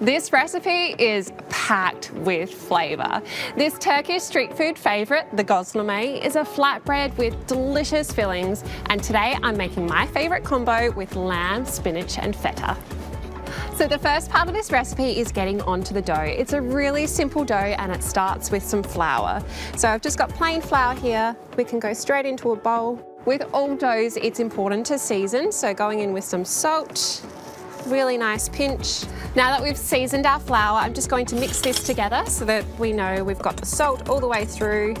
This recipe is packed with flavour. This Turkish street food favourite, the Gözleme, is a flatbread with delicious fillings, and today I'm making my favourite combo with lamb, spinach and feta. So the first part of this recipe is getting onto the dough. It's a really simple dough and it starts with some flour. So I've just got plain flour here. We can go straight into a bowl. With all doughs, it's important to season, so going in with some salt, really nice pinch. Now that we've seasoned our flour, I'm just going to mix this together so that we know we've got the salt all the way through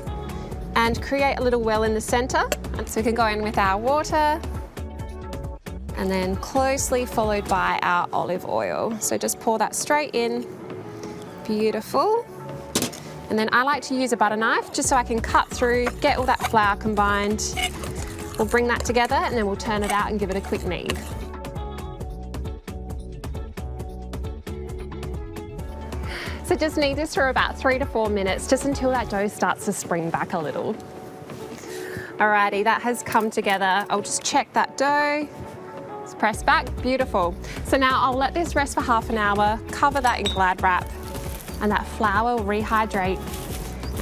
and create a little well in the centre. And so we can go in with our water and then closely followed by our olive oil. So just pour that straight in. Beautiful. And then I like to use a butter knife just so I can cut through, get all that flour combined. We'll bring that together and then we'll turn it out and give it a quick knead. So just knead this for about 3 to 4 minutes, just until that dough starts to spring back a little. Alrighty, that has come together. I'll just check that dough. Let's press back, beautiful. So now I'll let this rest for half an hour, cover that in Glad wrap, and that flour will rehydrate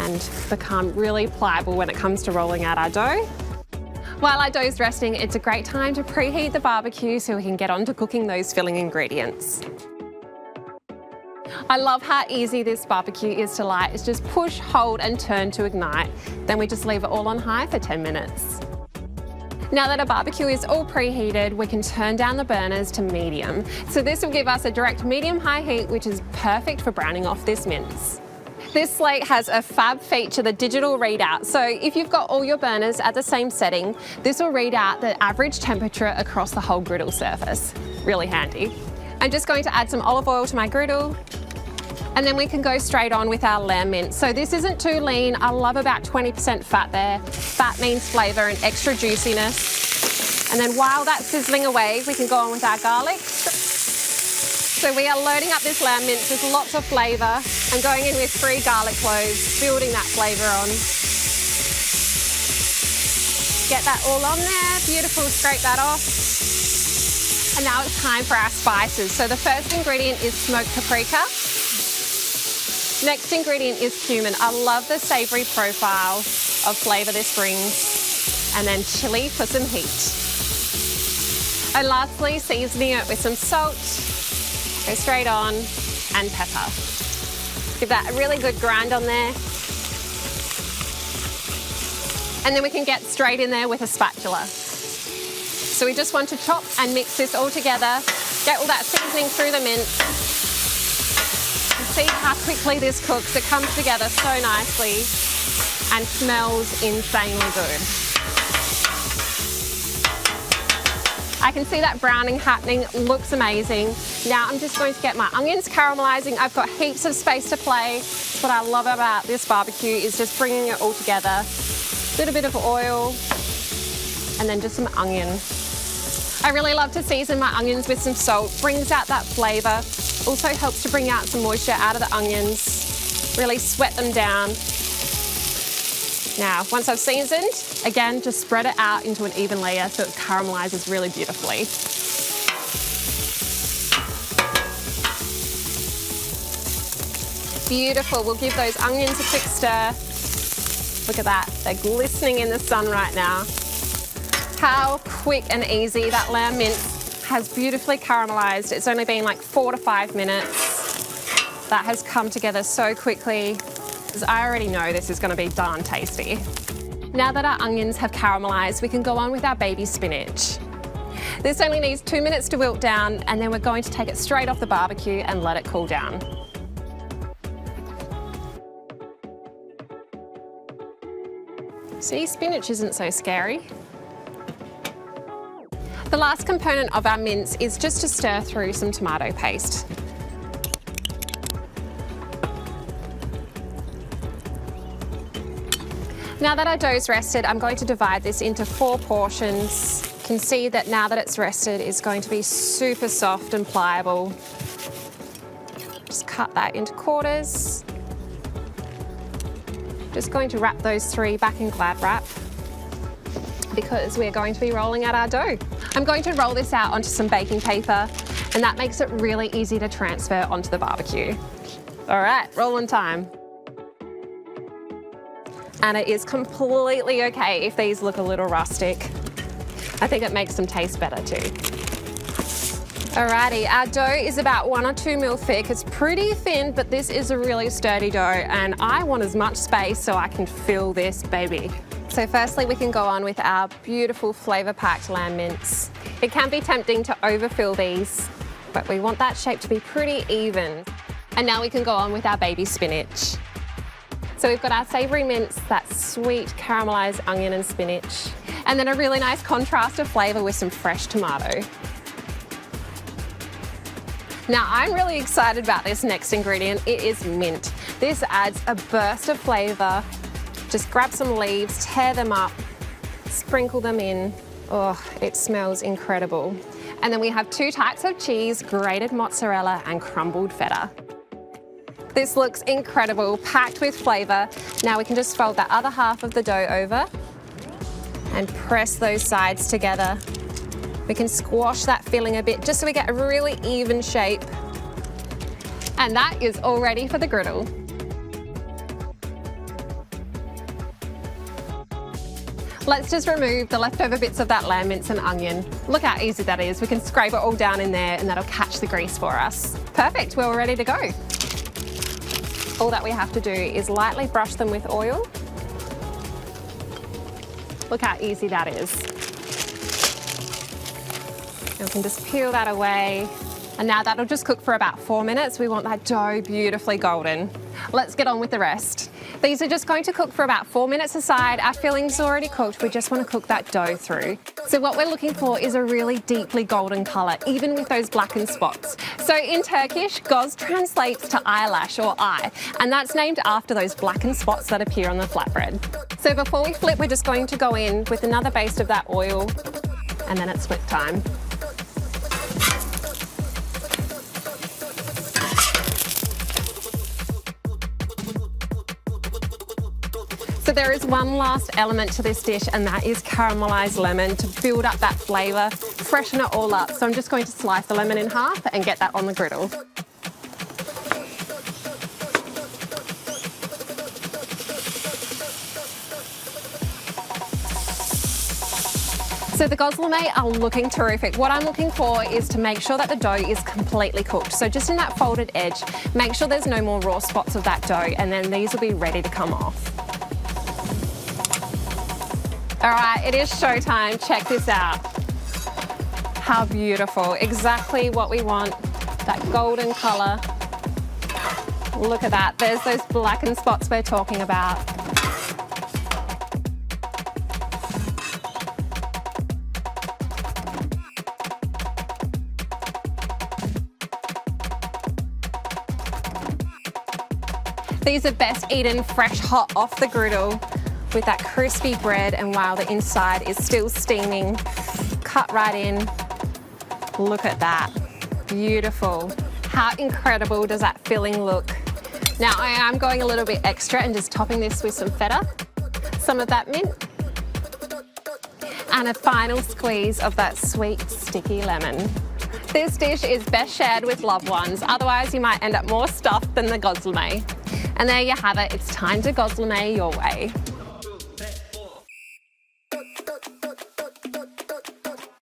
and become really pliable when it comes to rolling out our dough. While our dough is resting, it's a great time to preheat the barbecue so we can get on to cooking those filling ingredients. I love how easy this barbecue is to light. It's just push, hold and turn to ignite. Then we just leave it all on high for 10 minutes. Now that our barbecue is all preheated, we can turn down the burners to medium. So this will give us a direct medium-high heat, which is perfect for browning off this mince. This slate has a fab feature, the digital readout. So if you've got all your burners at the same setting, this will read out the average temperature across the whole griddle surface. Really handy. I'm just going to add some olive oil to my griddle, and then we can go straight on with our lamb mince. So this isn't too lean. I love about 20% fat there. Fat means flavour and extra juiciness. And then while that's sizzling away, we can go on with our garlic. So we are loading up this lamb mince with lots of flavour and going in with 3 garlic cloves, building that flavour on. Get that all on there, beautiful, scrape that off. And now it's time for our spices. So the first ingredient is smoked paprika. Next ingredient is cumin. I love the savoury profile of flavour this brings. And then chilli for some heat. And lastly, seasoning it with some salt. Go straight on, and pepper. Give that a really good grind on there. And then we can get straight in there with a spatula. So we just want to chop and mix this all together, get all that seasoning through the mince. And see how quickly this cooks. It comes together so nicely and smells insanely good. I can see that browning happening, looks amazing. Now I'm just going to get my onions caramelising. I've got heaps of space to play. What I love about this barbecue is just bringing it all together. A little bit of oil and then just some onion. I really love to season my onions with some salt, brings out that flavour. Also helps to bring out some moisture out of the onions, really sweat them down. Now, once I've seasoned, again, just spread it out into an even layer so it caramelises really beautifully. Beautiful, we'll give those onions a quick stir. Look at that, they're glistening in the sun right now. How quick and easy that lamb mince has beautifully caramelised. It's only been like 4 to 5 minutes. That has come together so quickly. I already know this is going to be darn tasty. Now that our onions have caramelised, we can go on with our baby spinach. This only needs 2 minutes to wilt down, and then we're going to take it straight off the barbecue and let it cool down. See, spinach isn't so scary. The last component of our mince is just to stir through some tomato paste. Now that our dough's rested, I'm going to divide this into 4 portions. You can see that now that it's rested, it's going to be super soft and pliable. Just cut that into quarters. Just going to wrap those 3 back in Glad wrap because we're going to be rolling out our dough. I'm going to roll this out onto some baking paper and that makes it really easy to transfer onto the barbecue. All right, rolling time. And it is completely okay if these look a little rustic. I think it makes them taste better too. Alrighty, our dough is about 1 or 2 mil thick. It's pretty thin, but this is a really sturdy dough, and I want as much space so I can fill this baby. So firstly, we can go on with our beautiful flavour-packed lamb mince. It can be tempting to overfill these, but we want that shape to be pretty even. And now we can go on with our baby spinach. So we've got our savoury mince, that sweet caramelised onion and spinach, and then a really nice contrast of flavour with some fresh tomato. Now, I'm really excited about this next ingredient. It is mint. This adds a burst of flavour. Just grab some leaves, tear them up, sprinkle them in. Oh, it smells incredible. And then we have 2 types of cheese, grated mozzarella and crumbled feta. This looks incredible, packed with flavour. Now we can just fold that other half of the dough over and press those sides together. We can squash that filling a bit just so we get a really even shape. And that is all ready for the griddle. Let's just remove the leftover bits of that lamb mince and onion. Look how easy that is. We can scrape it all down in there and that'll catch the grease for us. Perfect, we're all ready to go. All that we have to do is lightly brush them with oil. Look how easy that is. And we can just peel that away. And now that'll just cook for about 4 minutes. We want that dough beautifully golden. Let's get on with the rest. These are just going to cook for about 4 minutes aside. Our filling's already cooked. We just want to cook that dough through. So what we're looking for is a really deeply golden colour, even with those blackened spots. So in Turkish, göz translates to eyelash or eye, and that's named after those blackened spots that appear on the flatbread. So before we flip, we're just going to go in with another baste of that oil, and then it's flip time. So there is one last element to this dish, and that is caramelised lemon to build up that flavour, freshen it all up. So I'm just going to slice the lemon in half and get that on the griddle. So the gözleme are looking terrific. What I'm looking for is to make sure that the dough is completely cooked. So just in that folded edge, make sure there's no more raw spots of that dough, and then these will be ready to come off. All right, it is showtime. Check this out. How beautiful. Exactly what we want, that golden colour. Look at that. There's those blackened spots we're talking about. These are best eaten fresh, hot off the griddle, with that crispy bread, and while the inside is still steaming, cut right in. Look at that, beautiful. How incredible does that filling look? Now I am going a little bit extra and just topping this with some feta, some of that mint, and a final squeeze of that sweet, sticky lemon. This dish is best shared with loved ones, otherwise you might end up more stuffed than the gözleme. And there you have it, it's time to gözleme your way.